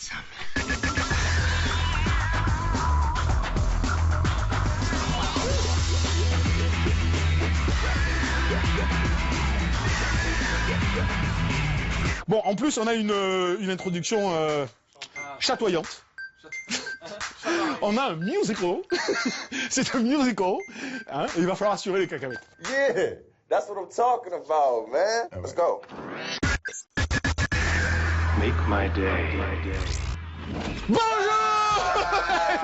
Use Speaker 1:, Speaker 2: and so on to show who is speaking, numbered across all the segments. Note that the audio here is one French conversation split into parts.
Speaker 1: some.
Speaker 2: Bon, en plus, on a une introduction chatoyante. On a un musical. C'est un musical. Hein, et il va falloir assurer les cacahuètes.
Speaker 3: Yeah, that's what I'm talking about, man.
Speaker 2: Ah ouais.
Speaker 3: Let's go.
Speaker 4: Make my day.
Speaker 2: Bonjour.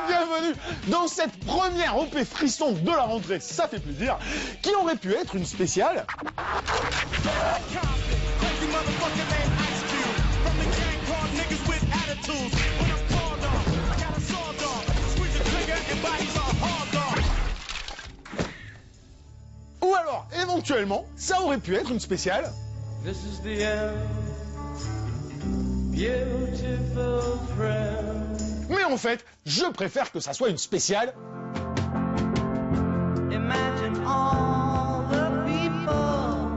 Speaker 2: Bienvenue dans cette première OP frisson de la rentrée, ça fait plaisir, qui aurait pu être une spéciale. Ou alors, éventuellement, ça aurait pu être une spéciale.
Speaker 5: This is the end, beautiful friend.
Speaker 2: Mais en fait, je préfère que ça soit une spéciale.
Speaker 5: Imagine all the people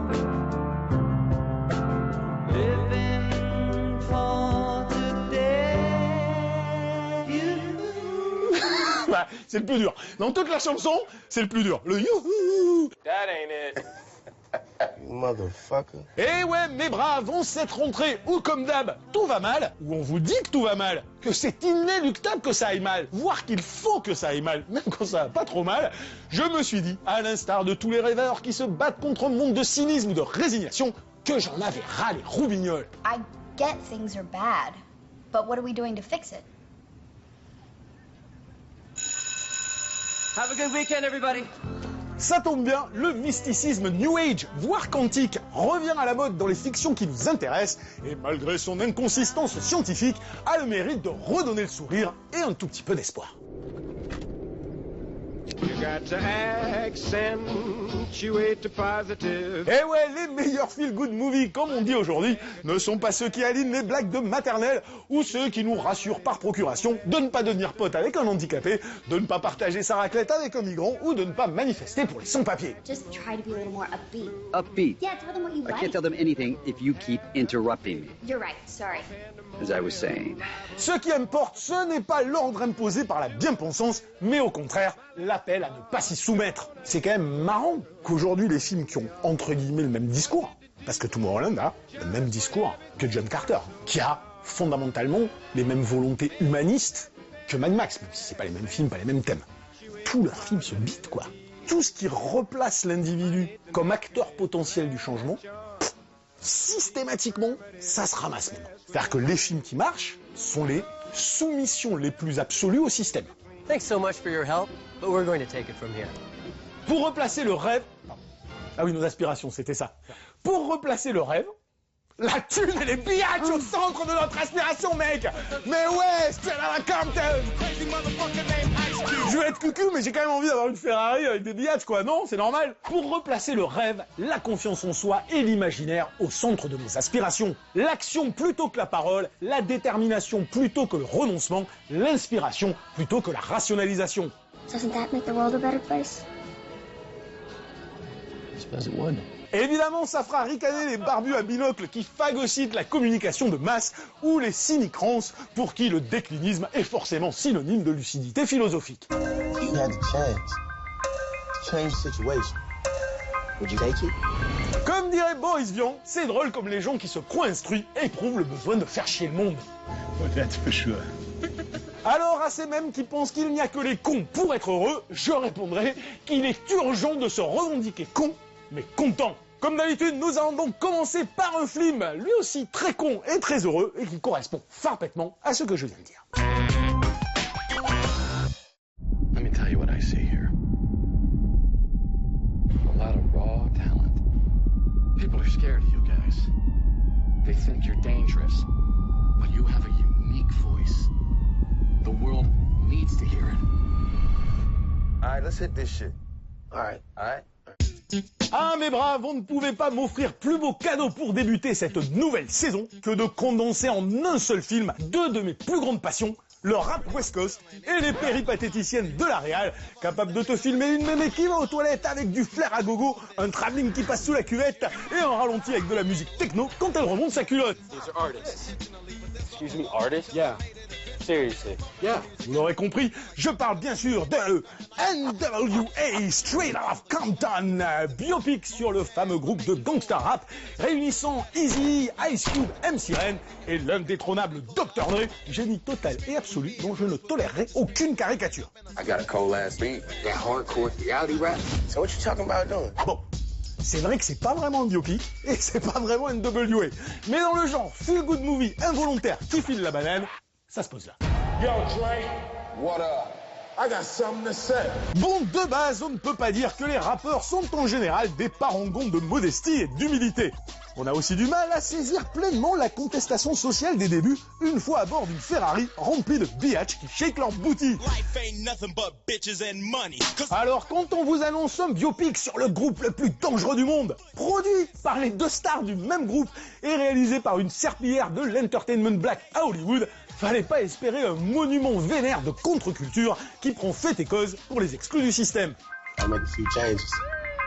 Speaker 5: living for today.
Speaker 2: Bah, c'est le plus dur. Dans toute la chanson, c'est le plus dur. Le youhou.
Speaker 3: That ain't it. You motherfucker.
Speaker 2: Eh ouais, mes braves, on cette rentrée où comme d'hab, tout va mal, où on vous dit que tout va mal, que c'est inéluctable que ça aille mal, voire qu'il faut que ça aille mal, même quand ça va pas trop mal, je me suis dit, à l'instar de tous les rêveurs qui se battent contre un monde de cynisme ou de résignation, que j'en avais ras les roubignoles.
Speaker 6: I get things are bad, but what are we doing to fix it?
Speaker 5: Have a good weekend, everybody.
Speaker 2: Ça tombe bien, le mysticisme New Age, voire quantique, revient à la mode dans les fictions qui nous intéressent, et malgré son inconsistance scientifique, a le mérite de redonner le sourire et un tout petit peu d'espoir.
Speaker 4: You got to accentuate the positive.
Speaker 2: Eh ouais, les meilleurs feel-good movies, comme on dit aujourd'hui, ne sont pas ceux qui alignent les blagues de maternelle ou ceux qui nous rassurent par procuration de ne pas devenir pote avec un handicapé, de ne pas partager sa raclette avec un migrant ou de ne pas manifester pour les sans-papiers.
Speaker 6: Just try to be a little more upbeat.
Speaker 7: Upbeat.
Speaker 6: Yeah, tell them what you
Speaker 7: I
Speaker 6: like.
Speaker 7: can't tell them anything if you keep interrupting me.
Speaker 6: You're right, sorry.
Speaker 7: As I was saying.
Speaker 2: Ce qui importe, ce n'est pas l'ordre imposé par la bien-pensance, mais au contraire, l'appel à ne pas s'y soumettre. C'est quand même marrant qu'aujourd'hui les films qui ont entre guillemets le même discours, parce que Tomorrowland a le même discours que John Carter, qui a fondamentalement les mêmes volontés humanistes que Mad Max, même si c'est pas les mêmes films, pas les mêmes thèmes. Tous leurs films se bitent, quoi. Tout ce qui replace l'individu comme acteur potentiel du changement, systématiquement, ça se ramasse maintenant. C'est-à-dire que les films qui marchent sont les soumissions les plus absolues au système.
Speaker 8: Thanks so much for your help, but we're going to take it from here.
Speaker 2: Pour replacer le rêve... Ah oui, nos aspirations, c'était ça. Pour replacer le rêve, la thune et les biatchs au centre de notre aspiration, mec. Mais ouais, c'est à la Compton. Je veux être cucu, mais j'ai quand même envie d'avoir une Ferrari avec des biatchs, quoi. Non, c'est normal. Pour replacer le rêve, la confiance en soi et l'imaginaire au centre de nos aspirations. L'action plutôt que la parole, la détermination plutôt que le renoncement, l'inspiration plutôt que la rationalisation.
Speaker 6: Doesn't that make the world a better place?
Speaker 8: I suppose it would.
Speaker 2: Évidemment, ça fera ricaner les barbus à binocle qui phagocytent la communication de masse ou les cynicrans pour qui le déclinisme est forcément synonyme de lucidité philosophique.
Speaker 3: You had the chance. Change the situation. Would you take it?
Speaker 2: Comme dirait Boris Vian, c'est drôle comme les gens qui se croient instruits éprouvent le besoin de faire chier le monde.
Speaker 1: That's for sure.
Speaker 2: Alors à ces mêmes qui pensent qu'il n'y a que les cons pour être heureux, je répondrai qu'il est urgent de se revendiquer con, mais content. Comme d'habitude, nous allons donc commencer par un film, lui aussi très con et très heureux, et qui correspond parfaitement à ce que je viens de dire.
Speaker 4: Let me tell you what I see here. A lot of raw talent. People are scared of you guys. They think you're dangerous. But you have a unique voice. The world needs to hear it.
Speaker 3: All right, let's hit this shit. All right.
Speaker 2: Ah mes braves, on ne pouvait pas m'offrir plus beau cadeau pour débuter cette nouvelle saison que de condenser en un seul film deux de mes plus grandes passions, le rap West Coast et les péripatéticiennes de la réal, capables de te filmer une mémé qui va aux toilettes avec du flair à gogo, un travelling qui passe sous la cuvette et un ralenti avec de la musique techno quand elle remonte sa culotte.
Speaker 1: Excuse me, artist?
Speaker 2: Yeah.
Speaker 1: Seriously?
Speaker 2: Yeah, vous l'aurez compris, je parle bien sûr de NWA Straight Outta Compton, biopic sur le fameux groupe de gangsta rap réunissant Eazy, Ice Cube, MC Ren et l'indétrônable Dr. Dre, génie total et absolu dont je ne tolérerai aucune caricature.
Speaker 4: I got a cold ass beat. That hardcore reality rap.
Speaker 3: So what you talking about doing?
Speaker 2: Bon, c'est vrai que c'est pas vraiment un biopic et que c'est pas vraiment NWA, mais dans le genre feel good movie involontaire qui file la banane, ça se pose là.
Speaker 9: Yo, Dre. What up? I got something to say.
Speaker 2: Bon, de base, on ne peut pas dire que les rappeurs sont en général des parangons de modestie et d'humilité. On a aussi du mal à saisir pleinement la contestation sociale des débuts, une fois à bord d'une Ferrari remplie de biatchs qui shake leur booty. Alors, quand on vous annonce un biopic sur le groupe le plus dangereux du monde, produit par les deux stars du même groupe et réalisé par une serpillière de l'entertainment black à Hollywood, fallait pas espérer un monument vénère de contre-culture qui prend fait et cause pour les exclus du système.
Speaker 3: I'll make a few changes.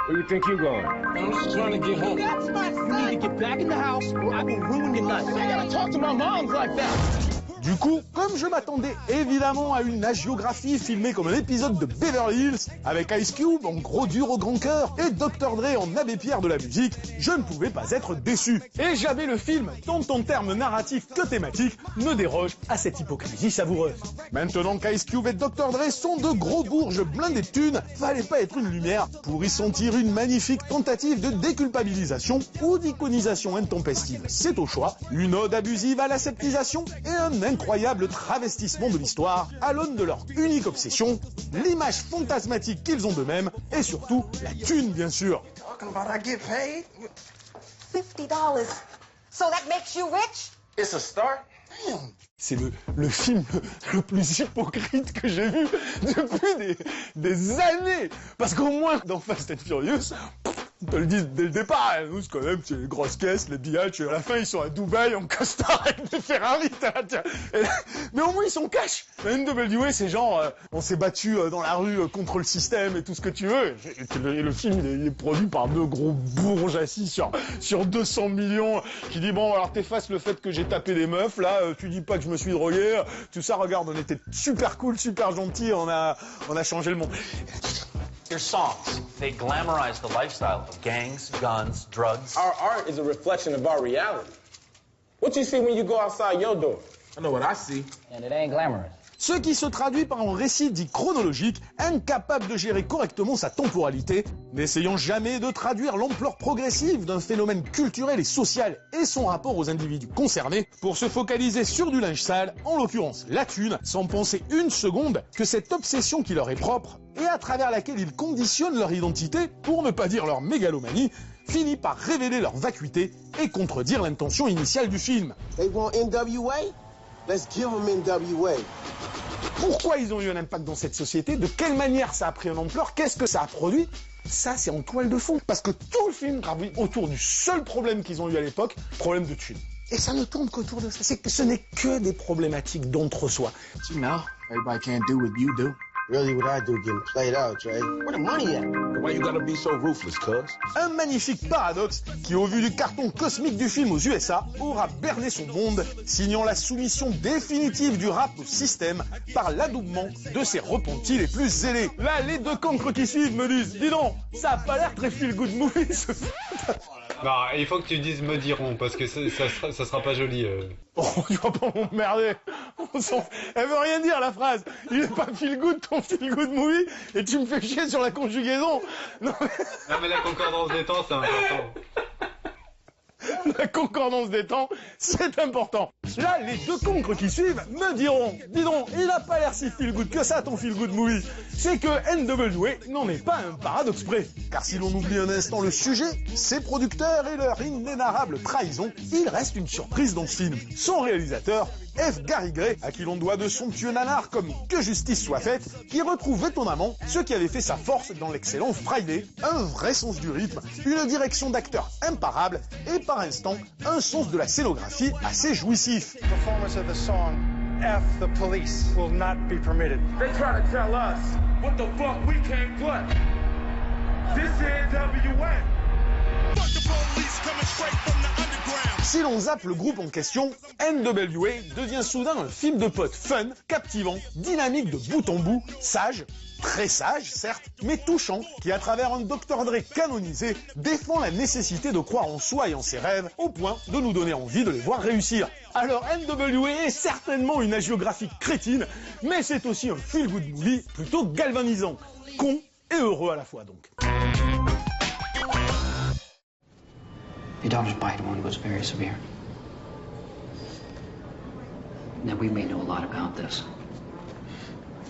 Speaker 9: Where you think you going? I'm just trying to get home.
Speaker 5: That's my son. You need to get back in the house or I will ruin your life.
Speaker 9: I gotta talk to my moms like that.
Speaker 2: Du coup, comme je m'attendais évidemment à une hagiographie filmée comme un épisode de Beverly Hills, avec Ice Cube en gros dur au grand cœur et Dr. Dre en abbé Pierre de la musique, je ne pouvais pas être déçu. Et jamais le film, tant en termes narratifs que thématiques, ne déroge à cette hypocrisie savoureuse. Maintenant qu'Ice Cube et Dr. Dre sont de gros bourges blindés de thunes, fallait pas être une lumière pour y sentir une magnifique tentative de déculpabilisation ou d'iconisation intempestive. C'est au choix, une ode abusive à l'aseptisation et un incroyable travestissement de l'histoire à l'aune de leur unique obsession, l'image fantasmatique qu'ils ont d'eux-mêmes et surtout la thune bien sûr.
Speaker 3: Talking about I get paid?
Speaker 10: $50. So that makes you rich?
Speaker 3: It's a start. Damn.
Speaker 2: C'est le film le plus hypocrite que j'ai vu depuis des années. Parce qu'au moins dans Fast and Furious, on te le dit dès le départ, nous c'est quand même c'est les grosses caisses, les biatchs, à la fin ils sont à Dubaï en costard avec des Ferrari, mais au moins ils sont cash. La NWA c'est genre, on s'est battu dans la rue contre le système et tout ce que tu veux. Et le film il est produit par deux gros bourges assis sur 200 millions qui dit bon alors t'effaces le fait que j'ai tapé des meufs, là tu dis pas que je me suis drogué, tout ça regarde on était super cool, super gentil, on a changé le monde.
Speaker 11: Your songs, they glamorize the lifestyle of gangs, guns, drugs.
Speaker 9: Our art is a reflection of our reality. What you see when you go outside your door? I know what I see.
Speaker 5: And it ain't glamorous.
Speaker 2: Ce qui se traduit par un récit dit chronologique, incapable de gérer correctement sa temporalité, n'essayant jamais de traduire l'ampleur progressive d'un phénomène culturel et social et son rapport aux individus concernés, pour se focaliser sur du linge sale, en l'occurrence la thune, sans penser une seconde que cette obsession qui leur est propre, et à travers laquelle ils conditionnent leur identité, pour ne pas dire leur mégalomanie, finit par révéler leur vacuité et contredire l'intention initiale du film.
Speaker 3: They want NWA? Let's give them NWA.
Speaker 2: Pourquoi ils ont eu un impact dans cette société? De quelle manière ça a pris une ampleur? Qu'est-ce que ça a produit? Ça, c'est en toile de fond. Parce que tout le film gravite autour du seul problème qu'ils ont eu à l'époque, problème de thunes. Et ça ne tourne qu'autour de ça. Ce n'est que des problématiques d'entre-soi.
Speaker 3: You know, everybody can't do what you do. Really what I do getting played out, Dre. Where the money at?
Speaker 9: Why you gotta be so ruthless, cuz?
Speaker 2: Un magnifique paradoxe qui, au vu du carton cosmique du film aux USA, aura berné son monde, signant la soumission définitive du rap au système par l'adoubement de ses repentis les plus zélés. Là, les deux cancres qui suivent me disent « Dis donc, ça a pas l'air très feel-good movie, ce film. »
Speaker 12: Non, il faut que tu dises me diront, parce que ça sera pas joli.
Speaker 2: Oh, tu vas pas m'emmerder. Elle veut rien dire, la phrase. Il est pas feel-good, ton feel-good movie, et tu me fais chier sur la conjugaison. Non,
Speaker 12: mais la concordance des temps, c'est important.
Speaker 2: La concordance des temps, c'est important. Là, les deux cancres qui suivent me diront, dis donc, il a pas l'air si feel good que ça, ton feel good movie. C'est que NWA n'en est pas un paradoxe près. Car si l'on oublie un instant le sujet, ses producteurs et leur inénarrable trahison, il reste une surprise dans ce film. Son réalisateur, F. Gary Gray, à qui l'on doit de somptueux nanars comme Que justice soit faite, qui retrouve étonnamment ce qui avait fait sa force dans l'excellent Friday, un vrai sens du rythme, une direction d'acteur imparable et par instant un sens de la scénographie assez jouissif.
Speaker 13: Performance of the song F the Police will not be permitted.
Speaker 9: They try to tell us what the fuck we can't play. This is NWA.
Speaker 2: Si l'on zappe le groupe en question, NWA devient soudain un film de potes fun, captivant, dynamique de bout en bout, sage, très sage certes, mais touchant, qui à travers un Dr. Dre canonisé, défend la nécessité de croire en soi et en ses rêves, au point de nous donner envie de les voir réussir. Alors NWA est certainement une hagiographie crétine, mais c'est aussi un feel-good movie plutôt galvanisant, con et heureux à la fois donc.
Speaker 14: Your daughter's bite wound was very severe. Now, we may know a lot about this,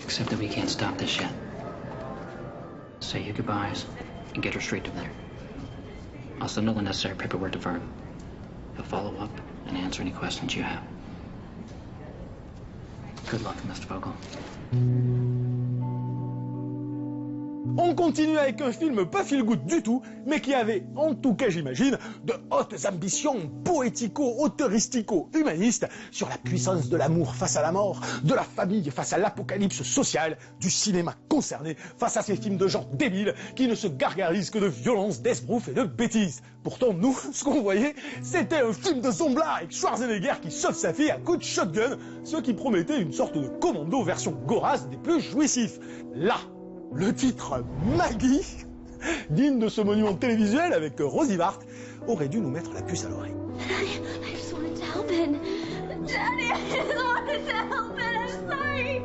Speaker 14: except that we can't stop this yet. Say your goodbyes and get her straight to there. I'll send all the necessary paperwork to Vern. He'll follow up and answer any questions you have. Good luck, Mr. Vogel.
Speaker 2: On continue avec un film pas feel-good du tout, mais qui avait, en tout cas j'imagine, de hautes ambitions poético-auteuristico-humanistes sur la puissance de l'amour face à la mort, de la famille face à l'apocalypse sociale, du cinéma concerné face à ces films de genre débiles qui ne se gargarisent que de violence, d'esbrouf et de bêtises. Pourtant, nous, ce qu'on voyait, c'était un film de Zombla avec Schwarzenegger qui sauve sa fille à coups de shotgun, ce qui promettait une sorte de commando version Goraz des plus jouissifs. Là, le titre Maggie, digne de ce monument télévisuel avec Rosie Bart, aurait dû nous mettre la puce à l'oreille.
Speaker 15: I just wanted to help him. Daddy, I just wanted to help him. I'm sorry.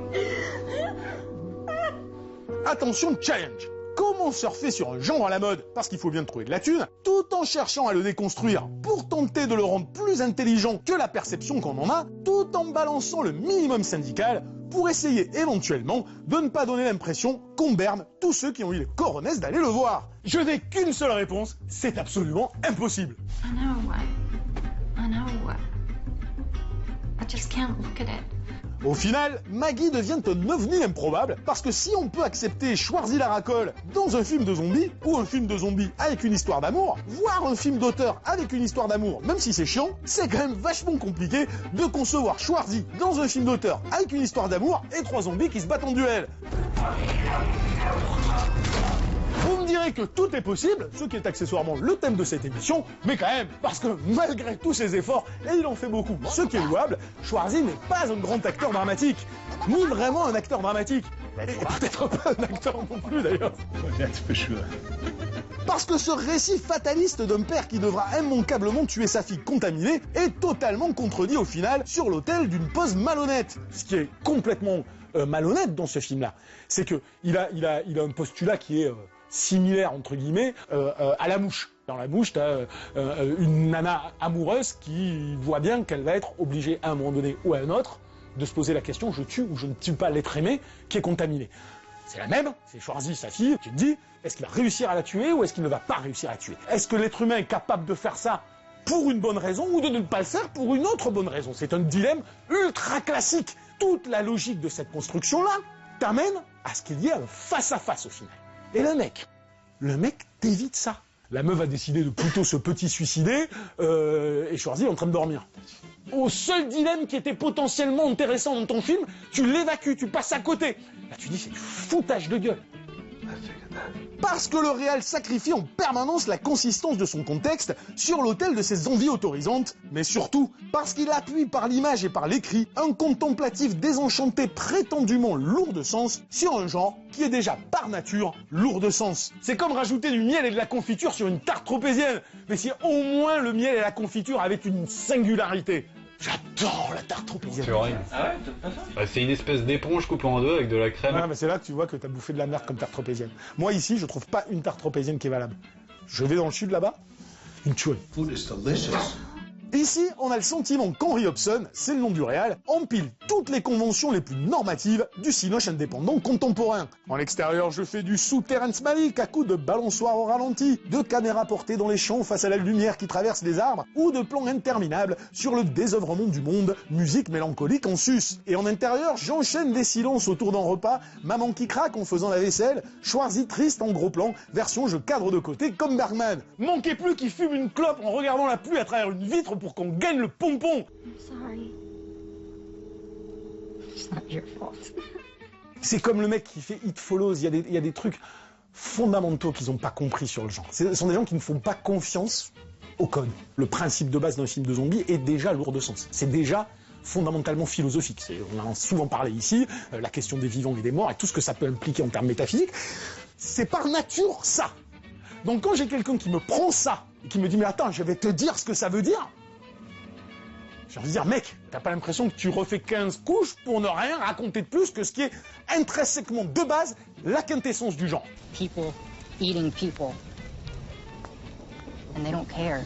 Speaker 2: Attention, challenge. Comment surfer sur un genre à la mode, parce qu'il faut bien trouver de la thune, tout en cherchant à le déconstruire pour tenter de le rendre plus intelligent que la perception qu'on en a, tout en balançant le minimum syndical pour essayer éventuellement de ne pas donner l'impression qu'on berne tous ceux qui ont eu les coronesses d'aller le voir. Je n'ai qu'une seule réponse, c'est absolument impossible.
Speaker 15: I know. I just can't look at it.
Speaker 2: Au final, Maggie devient un ovni improbable parce que si on peut accepter Schwarzy la racole dans un film de zombies ou un film de zombies avec une histoire d'amour, voir un film d'auteur avec une histoire d'amour, même si c'est chiant, c'est quand même vachement compliqué de concevoir Schwarzy dans un film d'auteur avec une histoire d'amour et 3 zombies qui se battent en duel. Vous me direz que tout est possible, ce qui est accessoirement le thème de cette émission, mais quand même, parce que malgré tous ses efforts, et il en fait beaucoup, ce qui est louable, Schwarzy n'est pas un grand acteur dramatique, ni vraiment un acteur dramatique, et peut-être pas un acteur non plus d'ailleurs. Parce que ce récit fataliste d'un père qui devra immanquablement tuer sa fille contaminée est totalement contredit au final sur l'autel d'une pose malhonnête, ce qui est complètement malhonnête dans ce film-là. C'est que il a un postulat qui est similaire entre guillemets à La Mouche. Dans La Mouche, t'as une nana amoureuse qui voit bien qu'elle va être obligée à un moment donné ou à un autre de se poser la question je tue ou je ne tue pas l'être aimé qui est contaminé. C'est la même, c'est Schwarzy, sa fille, tu te dis est-ce qu'il va réussir à la tuer ou est-ce qu'il ne va pas réussir à la tuer? Est-ce que l'être humain est capable de faire ça pour une bonne raison ou de ne pas le faire pour une autre bonne raison? C'est un dilemme ultra classique. Toute la logique de cette construction-là t'amène à ce qu'il y ait un face-à-face au final. Et le mec t'évite ça. La meuf a décidé de plutôt se petit suicider et Schwarzy est en train de dormir. Au seul dilemme qui était potentiellement intéressant dans ton film, tu l'évacues, tu passes à côté. Là tu dis c'est du foutage de gueule. Parce que le réal sacrifie en permanence la consistance de son contexte sur l'autel de ses envies autorisantes, mais surtout parce qu'il appuie par l'image et par l'écrit un contemplatif désenchanté prétendument lourd de sens sur un genre qui est déjà par nature lourd de sens. C'est comme rajouter du miel et de la confiture sur une tarte tropézienne, mais si au moins le miel et la confiture avaient une singularité. J'adore la tarte tropézienne.
Speaker 12: C'est horrible.
Speaker 11: Ah ouais, t'as pas ça?
Speaker 12: C'est une espèce d'éponge coupée en deux avec de la crème.
Speaker 2: Ouais, mais c'est là que tu vois que t'as bouffé de la merde comme tarte tropézienne. Moi ici, je trouve pas une tarte tropézienne qui est valable. Je vais dans le sud là-bas, une tuerie.
Speaker 3: Food is delicious.
Speaker 2: Ici, on a le sentiment qu'Henry Hobson, c'est le nom du réal, empile toutes les conventions les plus normatives du cinoche indépendant contemporain. En l'extérieur, je fais du sous Terrence Malick à coups de balançoire au ralenti, de caméras portées dans les champs face à la lumière qui traverse les arbres, ou de plans interminables sur le désœuvrement du monde, musique mélancolique en sus. Et en intérieur, j'enchaîne des silences autour d'un repas, maman qui craque en faisant la vaisselle, Schwarzy triste en gros plan, version je cadre de côté comme Bergman. Manquez plus qu'il fume une clope en regardant la pluie à travers une vitre pour qu'on gagne le pompon.
Speaker 15: I'm sorry. It's not your fault.
Speaker 2: C'est comme le mec qui fait It Follows, il y a des trucs fondamentaux qu'ils n'ont pas compris sur le genre. Ce sont des gens qui ne font pas confiance au code. Le principe de base d'un film de zombies est déjà lourd de sens. C'est déjà fondamentalement philosophique. On en a souvent parlé ici, la question des vivants et des morts et tout ce que ça peut impliquer en termes métaphysiques. C'est par nature ça. Donc quand j'ai quelqu'un qui me prend ça et qui me dit « mais attends, je vais te dire ce que ça veut dire », j'ai envie de dire « mec, t'as pas l'impression que tu refais 15 couches pour ne rien raconter de plus que ce qui est intrinsèquement de base la quintessence du genre ».
Speaker 16: People eating people. And they don't care.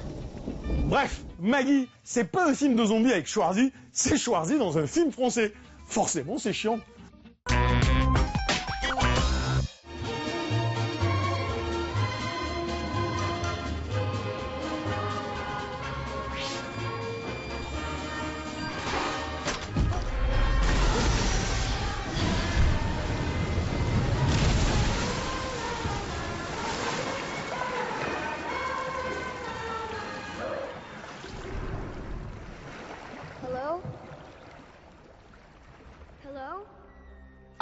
Speaker 2: Bref, Maggie, c'est pas un film de zombies avec Schwarzy, c'est Schwarzy dans un film français. Forcément, c'est chiant.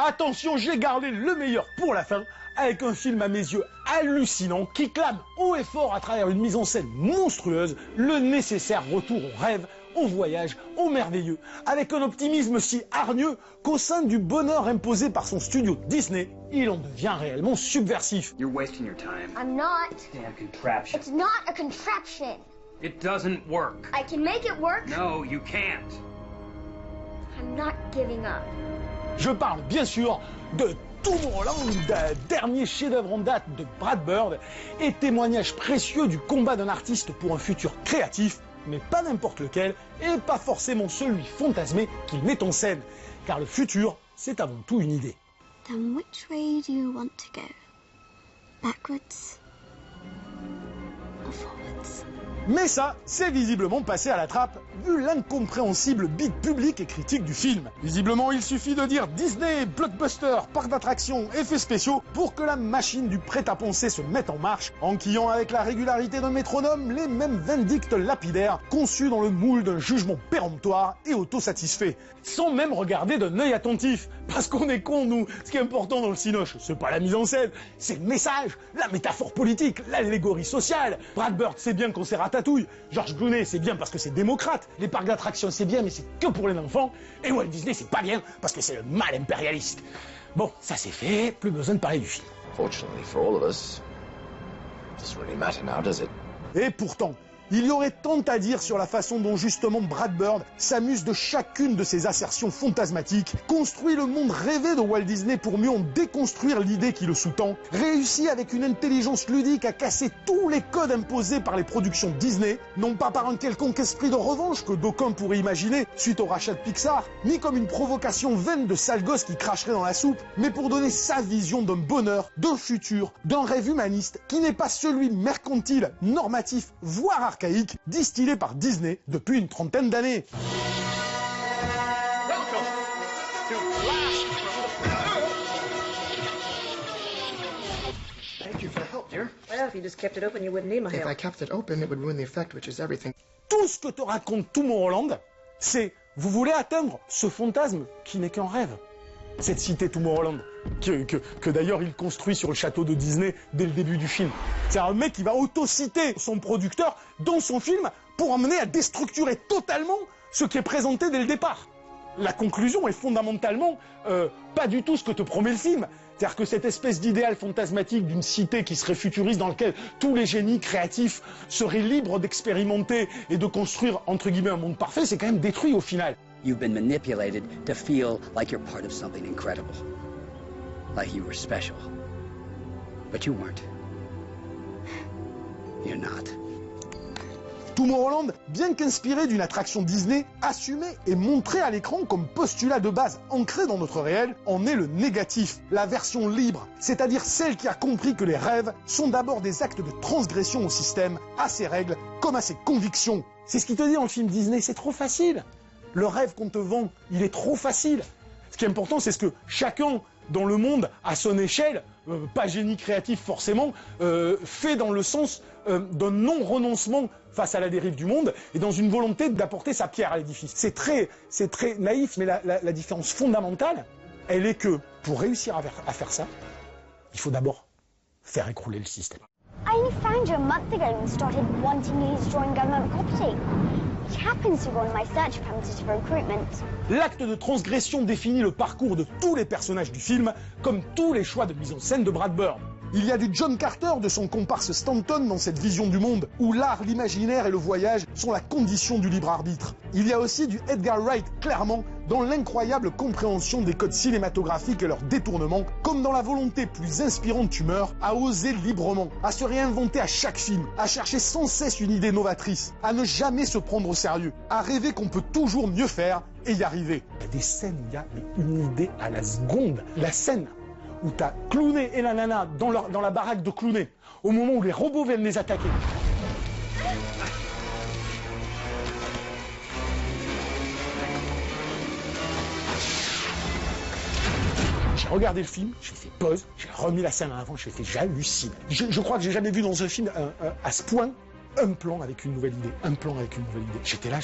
Speaker 2: Attention, j'ai gardé le meilleur pour la fin, avec un film à mes yeux hallucinant qui clame haut et fort à travers une mise en scène monstrueuse le nécessaire retour au rêve, au voyage, au merveilleux, avec un optimisme si hargneux qu'au sein du bonheur imposé par son studio Disney, il en devient réellement subversif.
Speaker 17: You're wasting your time.
Speaker 6: I'm not.
Speaker 17: Damn contraption.
Speaker 6: It's not a contraption.
Speaker 17: It doesn't work.
Speaker 6: I can make it work.
Speaker 17: No, you can't.
Speaker 6: I'm not giving up.
Speaker 2: Je parle bien sûr de Tomorrowland, dernier chef-d'œuvre en date de Brad Bird et témoignage précieux du combat d'un artiste pour un futur créatif, mais pas n'importe lequel et pas forcément celui fantasmé qu'il met en scène, car le futur, c'est avant tout une idée.
Speaker 6: Then which way do you want to go? Backwards or forwards?
Speaker 2: Mais ça, c'est visiblement passé à la trappe, vu l'incompréhensible bide public et critique du film. Visiblement, il suffit de dire Disney, blockbuster, parc d'attractions, effets spéciaux, pour que la machine du prêt-à-penser se mette en marche, enquillant avec la régularité d'un métronome les mêmes vindictes lapidaires, conçus dans le moule d'un jugement péremptoire et autosatisfait, sans même regarder d'un œil attentif. Parce qu'on est cons, nous. Ce qui est important dans le cinoche, c'est pas la mise en scène, c'est le message, la métaphore politique, l'allégorie sociale. Brad Bird, c'est bien quand c'est ratatouille. George Clooney, c'est bien parce que c'est démocrate. Les parcs d'attractions, c'est bien, mais c'est que pour les enfants. Et Walt Disney, c'est pas bien parce que c'est le mal impérialiste. Bon, ça c'est fait, plus besoin de parler du film.
Speaker 18: Fortunately for all of us, it doesn't really matter now, does it?
Speaker 2: Et pourtant, il y aurait tant à dire sur la façon dont justement Brad Bird s'amuse de chacune de ses assertions fantasmatiques, construit le monde rêvé de Walt Disney pour mieux en déconstruire l'idée qui le sous-tend, réussit avec une intelligence ludique à casser tous les codes imposés par les productions Disney, non pas par un quelconque esprit de revanche que d'aucuns pourraient imaginer suite au rachat de Pixar, ni comme une provocation vaine de sale gosse qui cracherait dans la soupe, mais pour donner sa vision d'un bonheur, d'un futur, d'un rêve humaniste qui n'est pas celui mercantile, normatif, voire archaïque, distillé par Disney depuis une trentaine d'années.
Speaker 19: Thank you for the help, dear. Well, if you just kept it open, you wouldn't need my help. If I kept it open, it would ruin the effect, which is everything.
Speaker 2: Tout ce que te raconte Tomorrowland, c'est vous voulez atteindre ce fantasme qui n'est qu'un rêve. Cette cité Tomorrowland, que d'ailleurs il construit sur le château de Disney dès le début du film. C'est un mec qui va auto-citer son producteur dans son film pour emmener à déstructurer totalement ce qui est présenté dès le départ. La conclusion est fondamentalement pas du tout ce que te promet le film. C'est-à-dire que cette espèce d'idéal fantasmatique d'une cité qui serait futuriste dans lequel tous les génies créatifs seraient libres d'expérimenter et de construire entre guillemets un monde parfait, c'est quand même détruit au final.
Speaker 7: You've been manipulated to feel like you're part of something incredible. Like you were special. But you weren't. You're not.
Speaker 2: Tomorrowland, bien qu'inspiré d'une attraction Disney, assumé et montré à l'écran comme postulat de base ancré dans notre réel, en est le négatif, la version libre, c'est-à-dire celle qui a compris que les rêves sont d'abord des actes de transgression au système, à ses règles, comme à ses convictions. C'est ce qu'il te dit dans le film Disney, c'est trop facile. Le rêve qu'on te vend, il est trop facile. Ce qui est important, c'est ce que chacun dans le monde, à son échelle, pas génie créatif forcément, fait dans le sens d'un non-renoncement face à la dérive du monde et dans une volonté d'apporter sa pierre à l'édifice. C'est très naïf, mais la différence fondamentale, elle est que pour réussir à faire ça, il faut d'abord faire écrouler le système.
Speaker 6: I only found you a month ago and started wanting to destroy government property. It happens to be one of my search parameters for recruitment.
Speaker 2: L'acte de transgression définit le parcours de tous les personnages du film, comme tous les choix de mise en scène de Brad Bird. Il y a du John Carter de son comparse Stanton dans cette vision du monde, où l'art, l'imaginaire et le voyage sont la condition du libre arbitre. Il y a aussi du Edgar Wright, clairement, dans l'incroyable compréhension des codes cinématographiques et leurs détournements, comme dans la volonté plus inspirante d'Humeur à oser librement, à se réinventer à chaque film, à chercher sans cesse une idée novatrice, à ne jamais se prendre au sérieux, à rêver qu'on peut toujours mieux faire et y arriver. Il y a des scènes où il y a une idée à la seconde. La scène où t'as Clooney et la nana dans la baraque de Clooney, au moment où les robots viennent les attaquer. J'ai regardé le film, j'ai fait pause, j'ai remis la scène en avant, j'ai fait j'hallucine. Je crois que j'ai jamais vu dans un film à ce point un plan avec une nouvelle idée, un plan avec une nouvelle idée. J'étais là,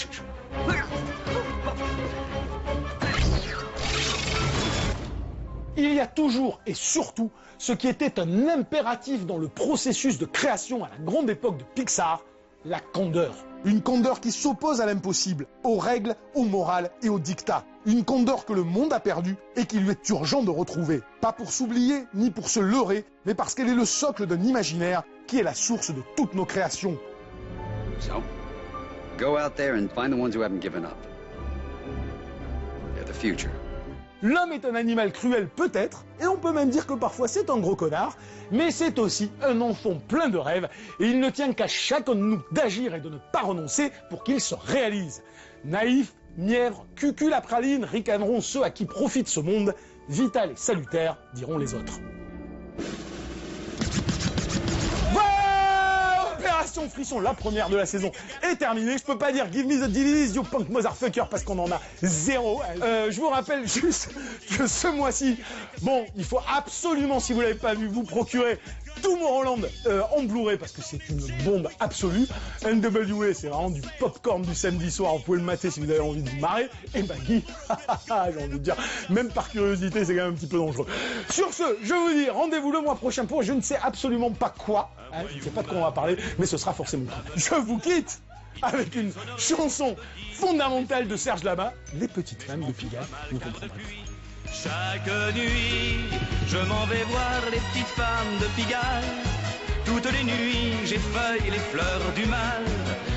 Speaker 2: Il y a toujours et surtout ce qui était un impératif dans le processus de création à la grande époque de Pixar, la candeur. Une candeur qui s'oppose à l'impossible, aux règles, aux morales et aux dictats. Une candeur que le monde a perdue et qu'il lui est urgent de retrouver. Pas pour s'oublier ni pour se leurrer, mais parce qu'elle est le socle d'un imaginaire qui est la source de toutes nos créations.
Speaker 7: So, go out there and find the ones who haven't given up. They're the future.
Speaker 2: L'homme est un animal cruel peut-être, et on peut même dire que parfois c'est un gros connard, mais c'est aussi un enfant plein de rêves, et il ne tient qu'à chacun de nous d'agir et de ne pas renoncer pour qu'il se réalise. Naïf, mièvre, cucul à praline ricaneront ceux à qui profite ce monde, vital et salutaire, diront les autres. Opération Frisson, la première de la saison, est terminée. Je peux pas dire give me the deals, you punk motherfucker, parce qu'on en a zéro. Je vous rappelle juste que ce mois-ci, bon, il faut absolument, si vous l'avez pas vu, vous procurer Tomorrowland en Blu-ray parce que c'est une bombe absolue. NWA, c'est vraiment du popcorn du samedi soir. Vous pouvez le mater si vous avez envie de vous marrer. Et Maggie, j'ai envie de dire, même par curiosité, c'est quand même un petit peu dangereux. Sur ce, je vous dis rendez-vous le mois prochain pour je ne sais absolument pas quoi. Je ne sais pas de quoi on va parler, mais ce sera forcément. Je vous quitte avec une chanson fondamentale de Serge Lama, Les Petites Femmes de Pigalle. Vous comprendrez.
Speaker 20: Chaque nuit, je m'en vais voir les petites femmes de Pigalle. Toutes les nuits, j'effeuille les fleurs du mal.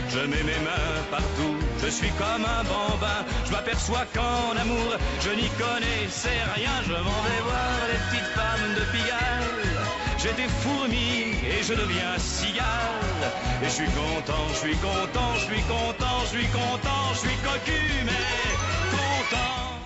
Speaker 20: Je mets mes mains partout, je suis comme un bambin. Je m'aperçois qu'en amour, je n'y connaissais rien. Je m'en vais voir les petites femmes de Pigalle. J'étais fourmi et je deviens cigale. Et je suis content, je suis content, je suis content, je suis content, je suis cocu mais content.